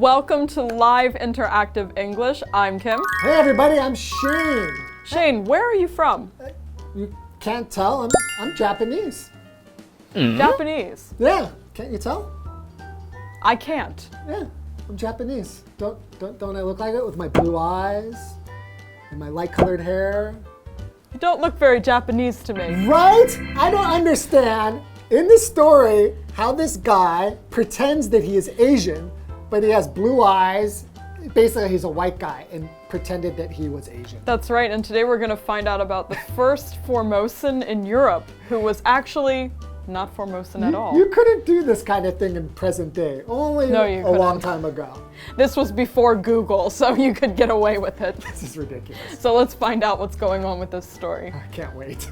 Welcome to Live Interactive English. I'm Kim. Hey everybody, I'm Shane. Shane, where are you from? You can't tell, I'm Japanese. Japanese. Yeah, can't you tell? I can't. Yeah, I'm Japanese. Don't I look like it with my blue eyes and my light-colored hair? You don't look very Japanese to me. Right? I don't understand in the story how this guy pretends that he is Asian, but he has blue eyes. Basically, he's a white guy and pretended that he was Asian. That's right, and today we're going to find out about the first Formosan in Europe, who was actually not Formosan at all. You couldn't do this kind of thing in present day, only a long time ago. This was before Google, so you could get away with it. This is ridiculous. So let's find out what's going on with this story. I can't wait.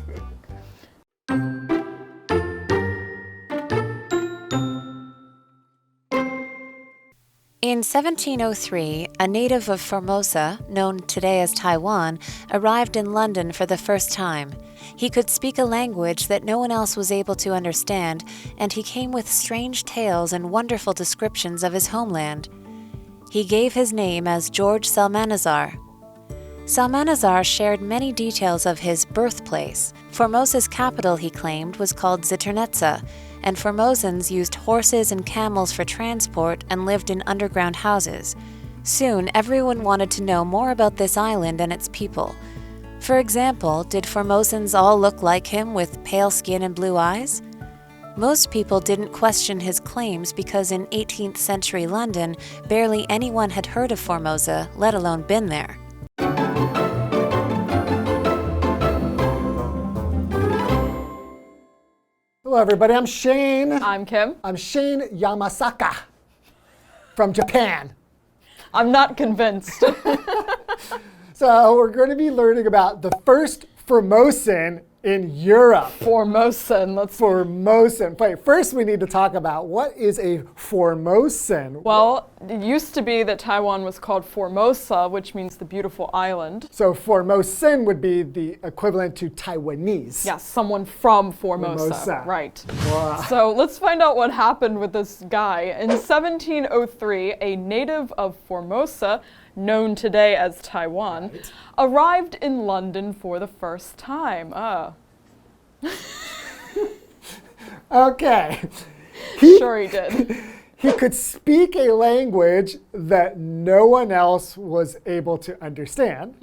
In 1703, a native of Formosa, known today as Taiwan, arrived in London for the first time. He could speak a language that no one else was able to understand, and he came with strange tales and wonderful descriptions of his homeland. He gave his name as George Salmanazar. Salmanazar shared many details of his birthplace. Formosa's capital, he claimed, was called Ziternetsa, and Formosans used horses and camels for transport and lived in underground houses. Soon, everyone wanted to know more about this island and its people. For example, did Formosans all look like him with pale skin and blue eyes? Most people didn't question his claims because in 18th century London, barely anyone had heard of Formosa, let alone been there. Hello everybody, I'm Shane. I'm Kim. I'm Shane Yamasaka from Japan. I'm not convinced. So we're going to be learning about the first Formosan in Europe. Formosan. Formosan. Wait, first we need to talk about what is a Formosan. Well, it used to be that Taiwan was called Formosa, which means the beautiful island. So Formosan would be the equivalent to Taiwanese. Yes, someone from Formosa. Right. Wow. So let's find out what happened with this guy. In 1703, a native of Formosa, known today as Taiwan, arrived in London for the first time. Okay. Sure he did. He could speak a language that no one else was able to understand.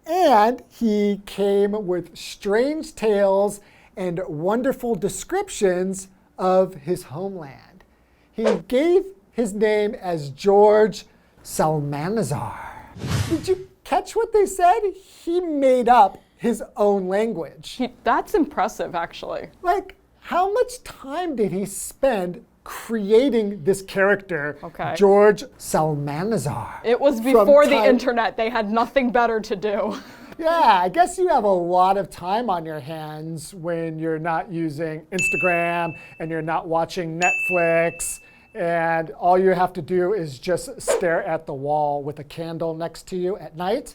And he came with strange tales and wonderful descriptions of his homeland. He gave his name as George Salmanazar. Did you catch what they said? He made up his own language. That's impressive, actually. Like, how much time did he spend creating this character, George Salmanazar? It was before the internet. They had nothing better to do. Yeah, I guess you have a lot of time on your hands when you're not using Instagram and you're not watching Netflix. And all you have to do is just stare at the wall with a candle next to you at night.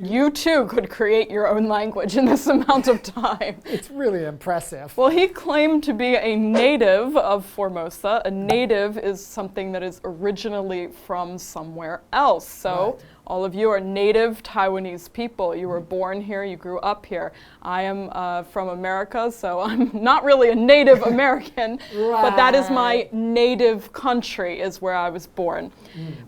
You too could create your own language in this amount of time. It's really impressive. Well, he claimed to be a native of Formosa. A native is something that is originally from somewhere else. So all of you are native Taiwanese people. You were born here, you grew up here. I am from America, so I'm not really a native American, but that is my native country, is where I was born.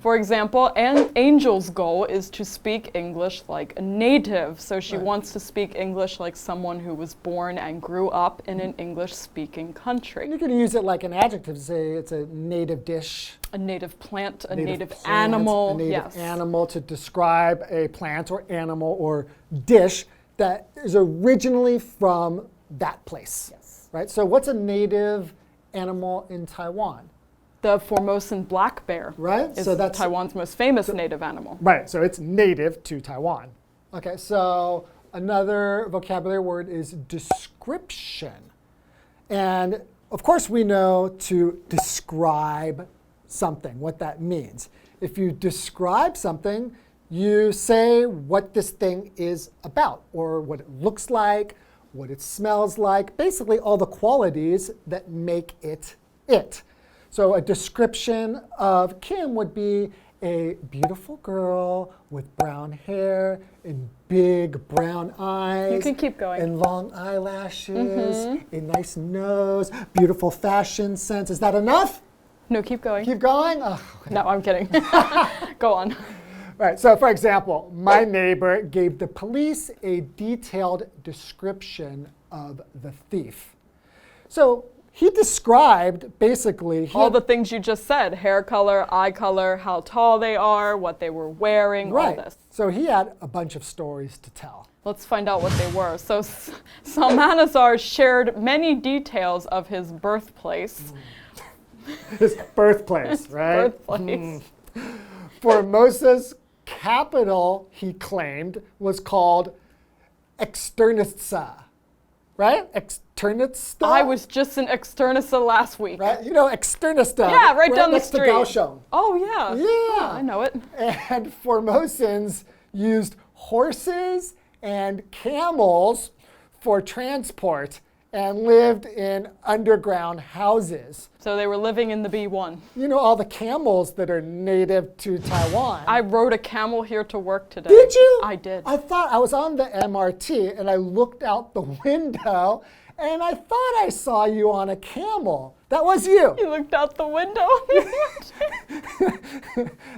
For example, Angel's goal is to speak English like a native. So she wants to speak English like someone who was born and grew up in an English-speaking country. You can use it like an adjective, say it's a native dish. A native plant, a native animal. A native animal to describe a plant or animal or dish that is originally from that place. Yes. Right? So what's a native animal in Taiwan? The Formosan black bear. Right? Is Taiwan's most famous native animal. Right, so it's native to Taiwan. Okay, so another vocabulary word is description. And of course we know to describe something, what that means. If you describe something, you say what this thing is about, or what it looks like, what it smells like, basically all the qualities that make it it. So a description of Kim would be a beautiful girl with brown hair and big brown eyes. You can keep going. And long eyelashes, a nice nose, beautiful fashion sense. Is that enough? No, keep going. Keep going? Oh, okay. No, I'm kidding. Go on. Right, so for example, my neighbor gave the police a detailed description of the thief. So he described basically All the things you just said, hair color, eye color, how tall they are, what they were wearing, right. all this. So he had a bunch of stories to tell. Let's find out what they were. So Salmanazar shared many details of his birthplace. His birthplace, right? Birthplace. Formosa's capital, he claimed, was called Externitsa, right? Externitsa? I was just in Externisa last week. Right? You know Externitsa. Yeah, right down the next street. to Kaohsiung. Oh, yeah. Yeah. I know it. And Formosans used horses and camels for transport and lived in underground houses. So they were living in the B1. You know all the camels that are native to Taiwan. I rode a camel here to work today. Did you? I did. I thought I was on the MRT and I looked out the window and I thought I saw you on a camel. That was you. You looked out the window.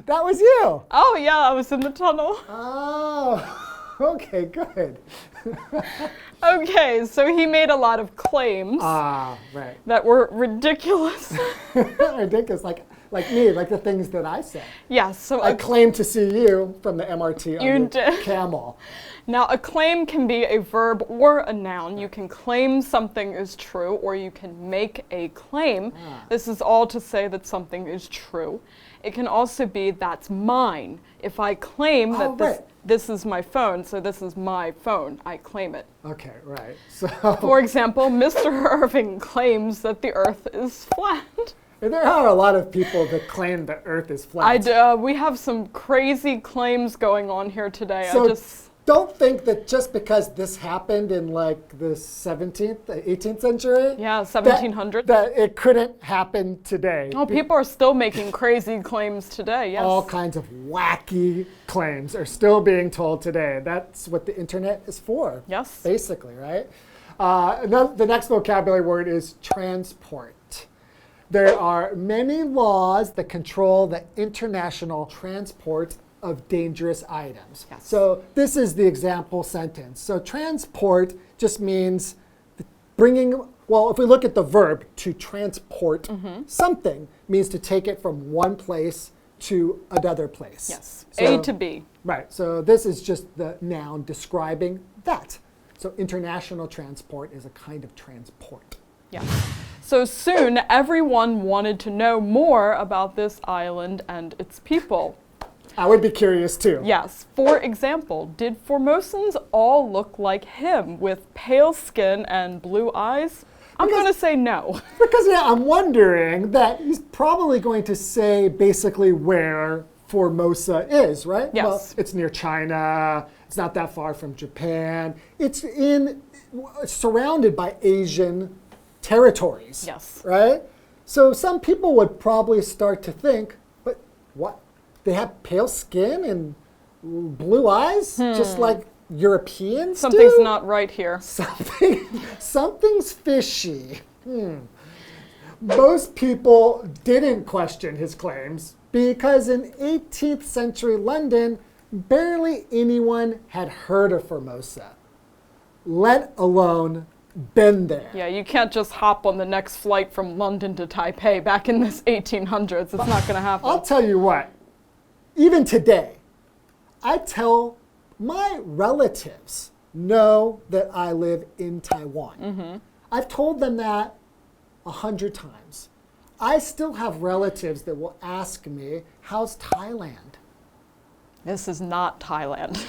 That was you. Oh, yeah, I was in the tunnel. Oh, okay, good. Okay, so he made a lot of claims Right. that were ridiculous. Ridiculous, like me, like the things that I said. Yes, so I claimed to see you from the MRT on You your did. camel. now a claim can be a verb or a noun. You can claim something is true or you can make a claim. This is all to say that something is true. It can also be that's mine. If I claim that right. this is my phone, so this is my phone, I claim it. Okay, right. So For example, Mr. Irving claims that the earth is flat. there are a lot of people that claim the earth is flat. We have some crazy claims going on here today. So don't think that just because this happened in like the 17th, 18th century, Yeah, 1700. that it couldn't happen today. Oh, people are still making crazy claims today, yes. All kinds of wacky claims are still being told today. That's what the internet is for. Yes. Basically, right? The next vocabulary word is transport. There are many laws that control the international transport of dangerous items. Yes. So this is the example sentence. So transport just means bringing, well, if we look at the verb to transport something, means to take it from one place to another place. Yes, So- A to B. Right, so this is just the noun describing that. So international transport is a kind of transport. Yeah. So soon, everyone wanted to know more about this island and its people. I would be curious too. Yes. For example, did Formosans all look like him with pale skin and blue eyes? I'm going to say no. Because I'm wondering that he's probably going to say basically where Formosa is, right? Yes. Well, it's near China. It's not that far from Japan. It's surrounded by Asian territories. Yes. Right? So some people would probably start to think, but what? They have pale skin and blue eyes, just like Europeans Something's do? not right here. Something's fishy. Most people didn't question his claims because in 18th century London, barely anyone had heard of Formosa, let alone been there. Yeah, you can't just hop on the next flight from London to Taipei back in this 1800s. It's not going to happen. I'll tell you what, even today, I tell my relatives know that I live in Taiwan. I've told them that 100 times. I still have relatives that will ask me, how's Thailand? This is not Thailand.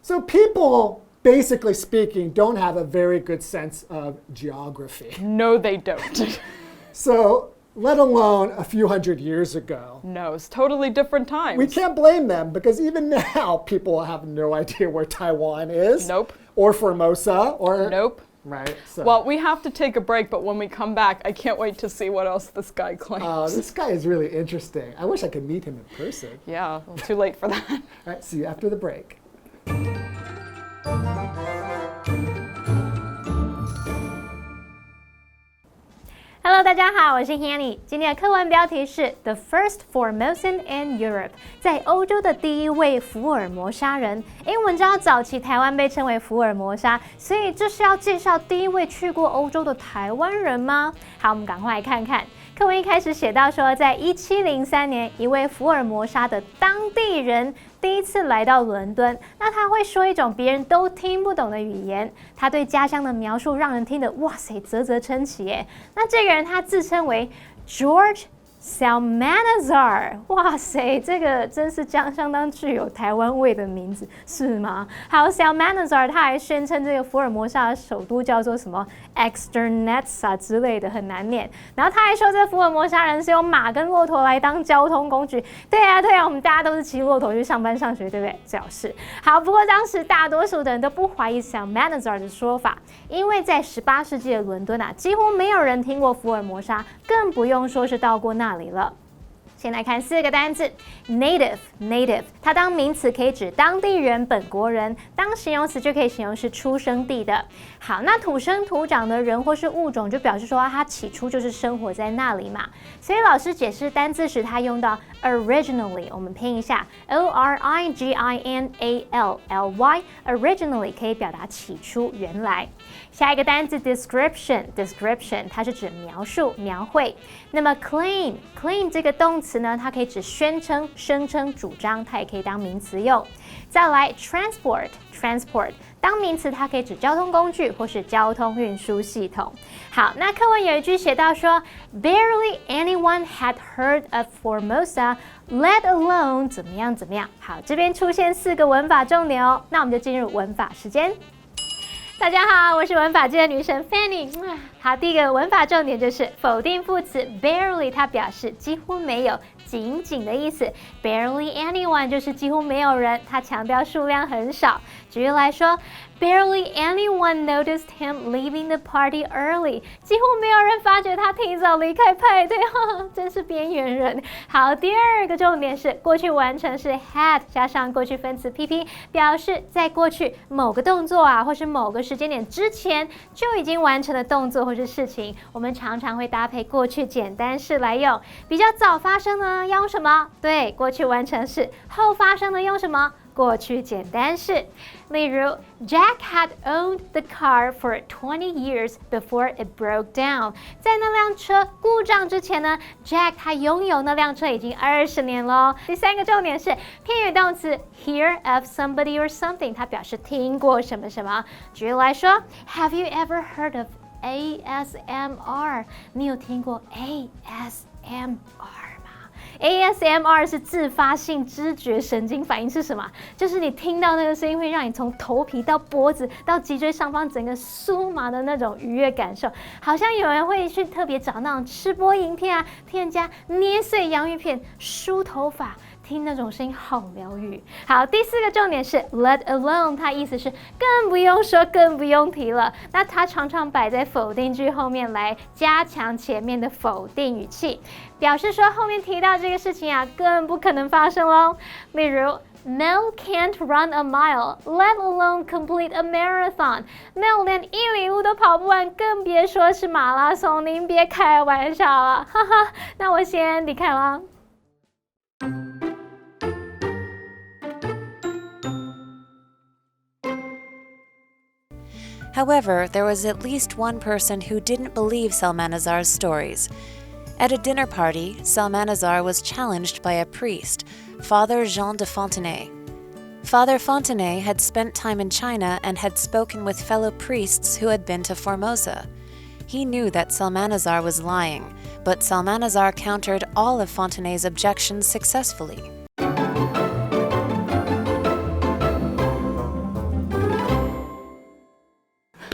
So people, basically speaking, don't have a very good sense of geography. No, they don't. So, let alone a few hundred years ago. No, it's totally different times. We can't blame them because even now people have no idea where Taiwan is. Nope. Or Formosa or Nope. right? So, Well, we have to take a break, but when we come back, I can't wait to see what else this guy claims. this guy is really interesting. I wish I could meet him in person. Yeah, well, too late for that. All right, see you after the break. Hello， 大家好，我是 Hanny。今天的课文标题是 The First Formosan in Europe， 在欧洲的第一位福尔摩沙人。我们知道早期台湾被称为福尔摩沙，所以这是要介绍第一位去过欧洲的台湾人吗？好，我们赶快来看看。课文一开始写到说，在1703年，一位福尔摩沙的当地人第一次来到伦敦，那他会说一种别人都听不懂的语言，他对家乡的描述让人听得哇塞啧啧称奇耶。那这个人他自称为 George Salmanazar， 哇塞，这个真是相当具有台湾味的名字，是吗？好 ，Salmanazar 他还宣称这个福尔摩沙的首都叫做什么 Externetsa 之类的，很难念。然后他还说这福尔摩沙人是用马跟骆驼来当交通工具。对啊，我们大家都是骑骆驼去上班上学，对不对？最好是。好，不过当时大多数的人都不怀疑 Salmanazar 的说法，因为在18世纪的伦敦啊，几乎没有人听过福尔摩沙，更不用说是到过那里了。先来看4个单字 ，native， 它当名词可以指当地人、本国人；当形容词就可以形容是出生地的。好，那土生土长的人或是物种，就表示说他起初就是生活在那里嘛。所以老师解释单字时，他用到 originally， 我们拼一下 originally，originally 可以表达起初、原来。下一个单字 description， 它是指描述、描绘。那么 claim 这个动词呢，它可以指宣称、声称、主张，它也可以当名词用。再来 transport 当名词，它可以指交通工具或是交通运输系统。好，那课文有一句写到说 ，Barely anyone had heard of Formosa, let alone 怎么样。好，这边出现4个文法重点哦，那我们就进入文法时间。大家好，我是文法界的女神 Fanny。好，第一个文法重点就是否定副词 barely， 它表示几乎没有、仅仅的意思。Barely anyone 就是几乎没有人，它强调数量很少。举例来说 ，Barely anyone noticed him leaving the party early， 几乎没有人发觉他提早离开派对，真是边缘人。好，第2个重点是过去完成式 had 加上过去分词 pp， 表示在过去某个动作啊，或是某个时间点之前就已经完成的动作或是事情，我们常常会搭配过去简单式来用。比较早发生呢，要用什么？对，过去完成式。后发生呢，用什么？过去简单式。例如 Jack had owned the car for 20 years before it broke down。 在那辆车故障之前呢， Jack 他拥有那辆车已经20年咯。第3个重点是片语动词 hear of somebody or something， 它表示听过什么什么。举例来说 Have you ever heard of ASMR？ 你有听过 ASMR？ASMR 是自发性知觉神经反应，是什么？就是你听到那个声音会让你从头皮到脖子到脊椎上方整个酥麻的那种愉悦感受，好像有人会去特别找那种吃播影片啊，听人家捏碎洋芋片、梳头发，听那种声音好疗愈。好，第4个重点是 let alone， 它意思是更不用说、更不用提了。那它常常摆在否定句后面来加强前面的否定语气，表示说后面提到这个事情啊，更不可能发生咯。例如 Mel can't run a mile, let alone complete a marathon。 Mel 连1里路都跑不完，更别说是马拉松，您别开玩笑了，哈哈。那我先离开了。However, there was at least one person who didn't believe Salmanazar's stories. At a dinner party, Salmanazar was challenged by a priest, Father Jean de Fontenay. Father Fontenay had spent time in China and had spoken with fellow priests who had been to Formosa. He knew that Salmanazar was lying, but Salmanazar countered all of Fontenay's objections successfully.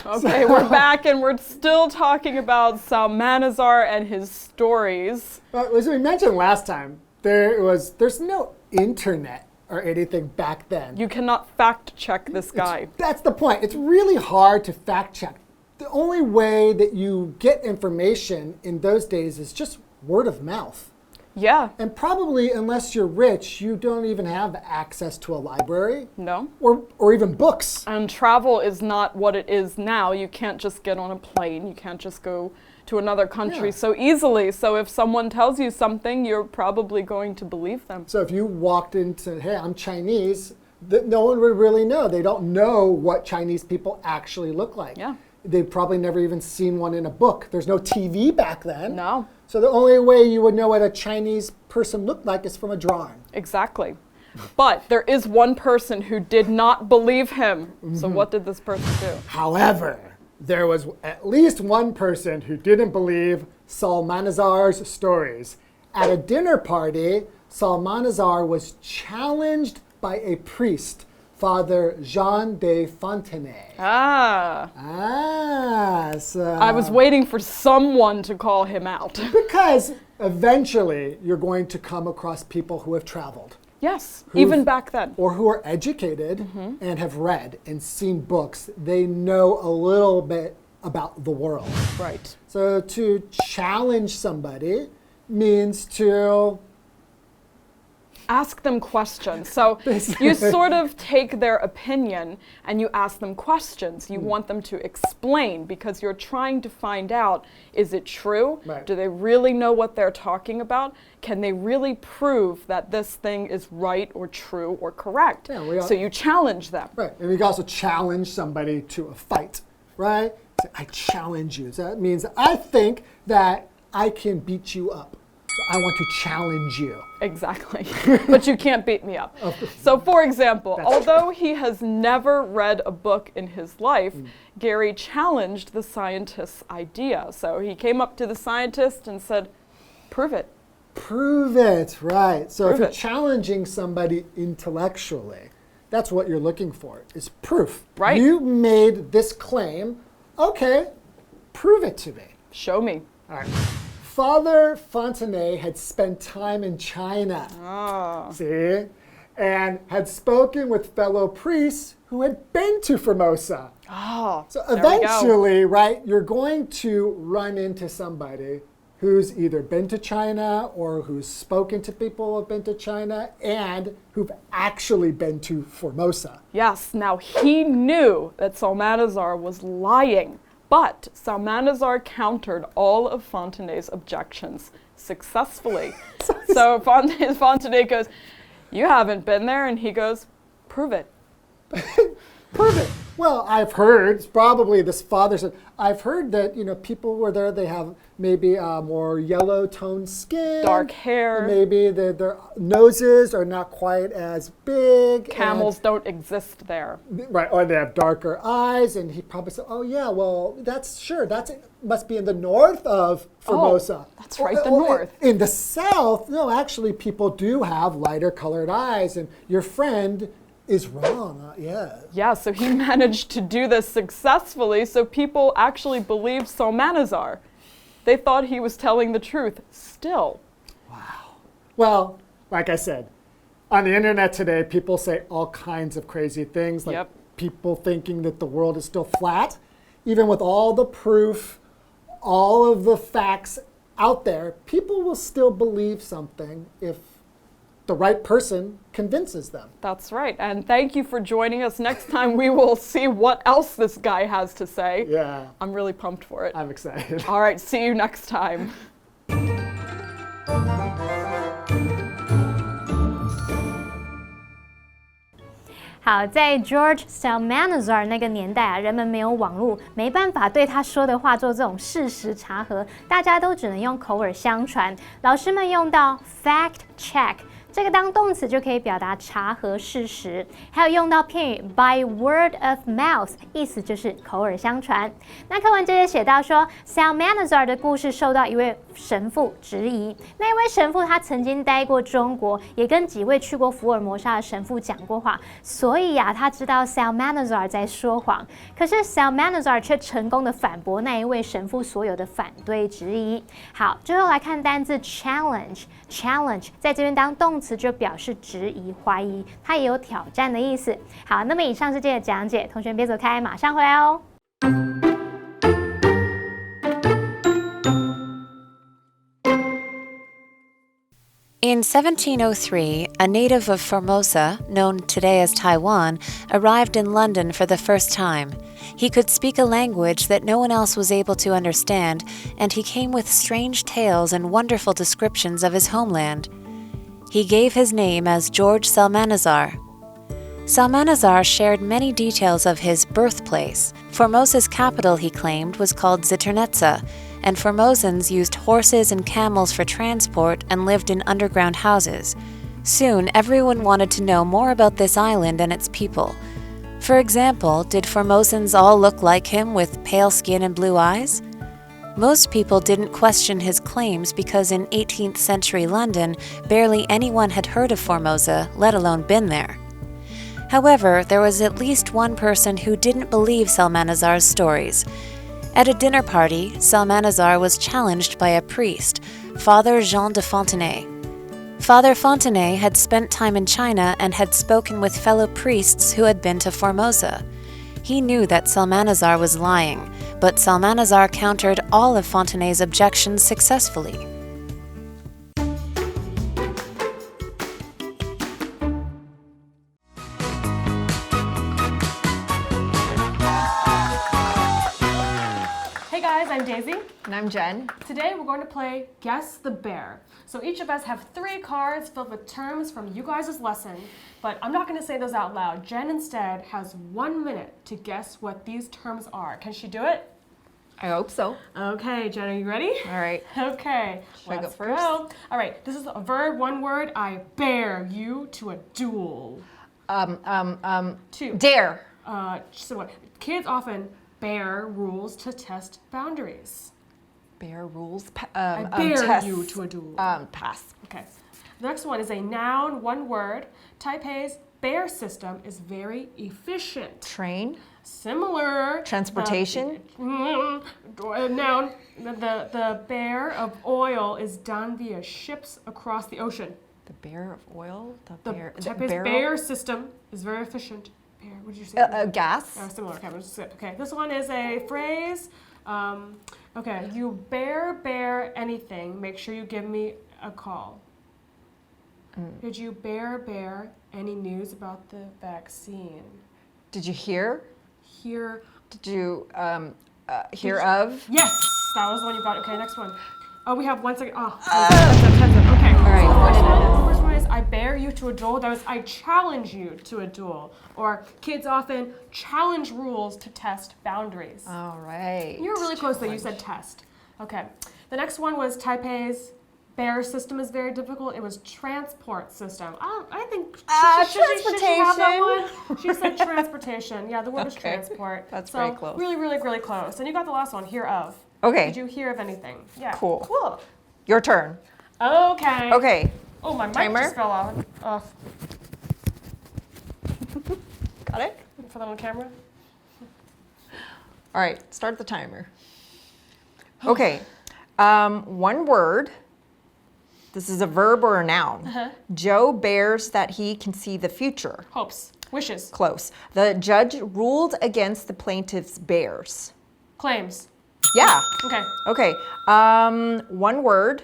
Okay, we're back and we're still talking about Salmanazar and his stories. Well, as we mentioned last time, there's no internet or anything back then. You cannot fact check this guy. That's the point. It's really hard to fact check the only way that you get information in those days is just word of mouth. Yeah. And probably, unless you're rich, you don't even have access to a library. No. Or even books. And travel is not what it is now. You can't just get on a plane. You can't just go to another country so easily. So if someone tells you something, you're probably going to believe them. So if you walked into, hey, I'm Chinese, no one would really know. They don't know what Chinese people actually look like. Yeah. They've probably never even seen one in a book. There's no TV back then. No. So the only way you would know what a Chinese person looked like is from a drawing. Exactly. But there is one person who did not believe him. So what did this person do? However, there was at least one person who didn't believe Salmanazar's stories. At a dinner party, Salmanazar was challenged by a priest, Father Jean de Fontenay. So I was waiting for someone to call him out. Because eventually you're going to come across people who have traveled. Yes, even back then. Or who are educated and have read and seen books. They know a little bit about the world. Right. So to challenge somebody means to ask them questions. So you sort of take their opinion and you ask them questions. You want them to explain because you're trying to find out, is it true? Right. Do they really know what they're talking about? Can they really prove that this thing is right or true or correct? Yeah, so you challenge them. Right, and we can also challenge somebody to a fight, right? So I challenge you. So that means I think that I can beat you up. So I want to challenge you. Exactly. But you can't beat me up. So for example, although he has never read a book in his life, Gary challenged the scientist's idea. So he came up to the scientist and said, prove it. Prove it, right. So Prove if you're it. challenging somebody intellectually, that's what you're looking for, is proof. Right. You made this claim. Okay, prove it to me. Show me. All right. Father Fontenay had spent time in China, see, and had spoken with fellow priests who had been to Formosa. So eventually, right, you're going to run into somebody who's either been to China or who's spoken to people who have been to China and who've actually been to Formosa. Yes, now he knew that Salmanazar was lying. But Salmanazar countered all of Fontenay's objections successfully. So Fontenay goes, you haven't been there. And he goes, prove it. Prove it. Well, I've heard, it's probably this father said, I've heard that, people were there, they have maybe more yellow toned skin. Dark hair. Maybe their noses are not quite as big. Camels don't exist there. Right, or they have darker eyes. And he probably said, oh yeah, well, must be in the north of Formosa. Oh, that's right, the north. In the south, no, actually people do have lighter colored eyes. And your friend is wrong, Yeah, so he managed to do this successfully, so people actually believed Salmanazar. They thought he was telling the truth still. Wow. Well, like I said, on the internet today, people say all kinds of crazy things, like people thinking that the world is still flat. Even with all the proof, all of the facts out there, people will still believe something if the right person convinces them. That's right. And thank you for joining us. Next time we will see what else this guy has to say. Yeah. I'm really pumped for it. I'm excited. All right, see you next time. 好，在 George Salmanazar 那个年代啊，人们没有网络，没办法对他说的话做这种事实查核，大家都只能用口耳相传。老师们用到 fact check。这个当动词就可以表达查核事实，还有用到片语 by word of mouth， 意思就是口耳相传。那课文这里写到说 ，Salmanazar 的故事受到一位神父质疑。那一位神父他曾经待过中国，也跟几位去过福尔摩沙的神父讲过话，所以呀，他知道 Salmanazar 在说谎。可是 Salmanazar 却成功的反驳那一位神父所有的反对质疑。好，最后来看单字 challenge， 在这边当动词就表示质疑、怀疑，它也有挑战的意思。好，那么以上是今天的讲解，同学别走开，马上回来哦。In 1703, a native of Formosa, known today as Taiwan, arrived in London for the first time. He could speak a language that no one else was able to understand, and he came with strange tales and wonderful descriptions of his homeland. He gave his name as George Salmanazar. Salmanazar shared many details of his birthplace. Formosa's capital, he claimed, was called Ziternetsa, and Formosans used horses and camels for transport and lived in underground houses. Soon, everyone wanted to know more about this island and its people. For example, did Formosans all look like him with pale skin and blue eyes? Most people didn't question his claims because in 18th century London, barely anyone had heard of Formosa, let alone been there. However, there was at least one person who didn't believe Salmanazar's stories. At a dinner party, Salmanazar was challenged by a priest, Father Jean de Fontenay. Father Fontenay had spent time in China and had spoken with fellow priests who had been to Formosa. He knew that Salmanazar was lying, but Salmanazar countered all of Fontenay's objections successfully. Hey guys, I'm Daisy. And I'm Jen. Today we're going to play Guess the Bear. So each of us have 3 cards filled with terms from you guys' lesson, but I'm not going to say those out loud. Jen instead has 1 minute to guess what these terms are. Can she do it? I hope so. Okay, Jen, are you ready? All right. Okay, Should I go let's first? go. All right, this is a verb, 1 word. I bear you to a duel. 2. Dare. So what? Kids often bear rules to test boundaries. Bear rules. I bear tests. you to a duel. Pass. Okay. The next one is a noun, 1 word. Taipei's bear system is very efficient. Train. Similar. Transportation. Noun. The bear of oil is done via ships across the ocean. The bear of oil. Taipei's bear system is very efficient. Bear, what did you say? Gas. Similar. Okay, we'll just skip. Okay, this one is a phrase. Okay, you bear anything. Make sure you give me a call. Did you bear any news about the vaccine? Did you hear? Hear. Did you hear of? Yes, that was the one you got. Okay, next one. Oh, we have 1 second. Oh, time's up. Okay. All right. The first one is I bear you to a duel. That was I challenge you to a duel. Or kids often challenge rules to test boundaries. All right. You were really close though. You said test. Okay. The next one was Taipei's bear system is very difficult. It was transport system. I think should she have that one? She said transportation. Yeah, the word is transport. That's so very close. Really close. And you got the last one. Hear of. Okay. Did you hear of anything? Yeah. Cool. Your turn. Okay. Okay. Oh, my mic Timer? just fell off. Got it? Put that on camera. All right. Start the timer. Okay. 1 word. This is a verb or a noun. Joe bears that he can see the future. Hopes. Wishes. Close. The judge ruled against the plaintiff's bears. Claims. Yeah. Okay. Okay. 1 word,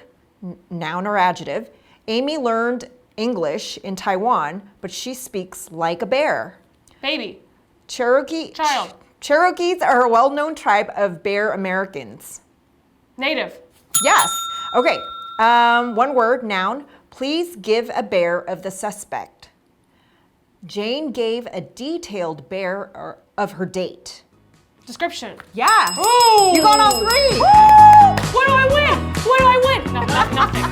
noun or adjective. Amy learned English in Taiwan, but she speaks like a bear. Baby. Cherokee. Child. Cherokees are a well-known tribe of bear Americans. Native. Yes. Okay. 1 word, noun. Please give a bear of the suspect. Jane gave a detailed bear of her date. Description. Yeah. Ooh. You got all 3. Woo! What do I win? What do I win? Nothing.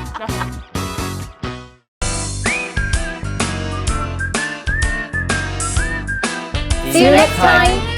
See you next time.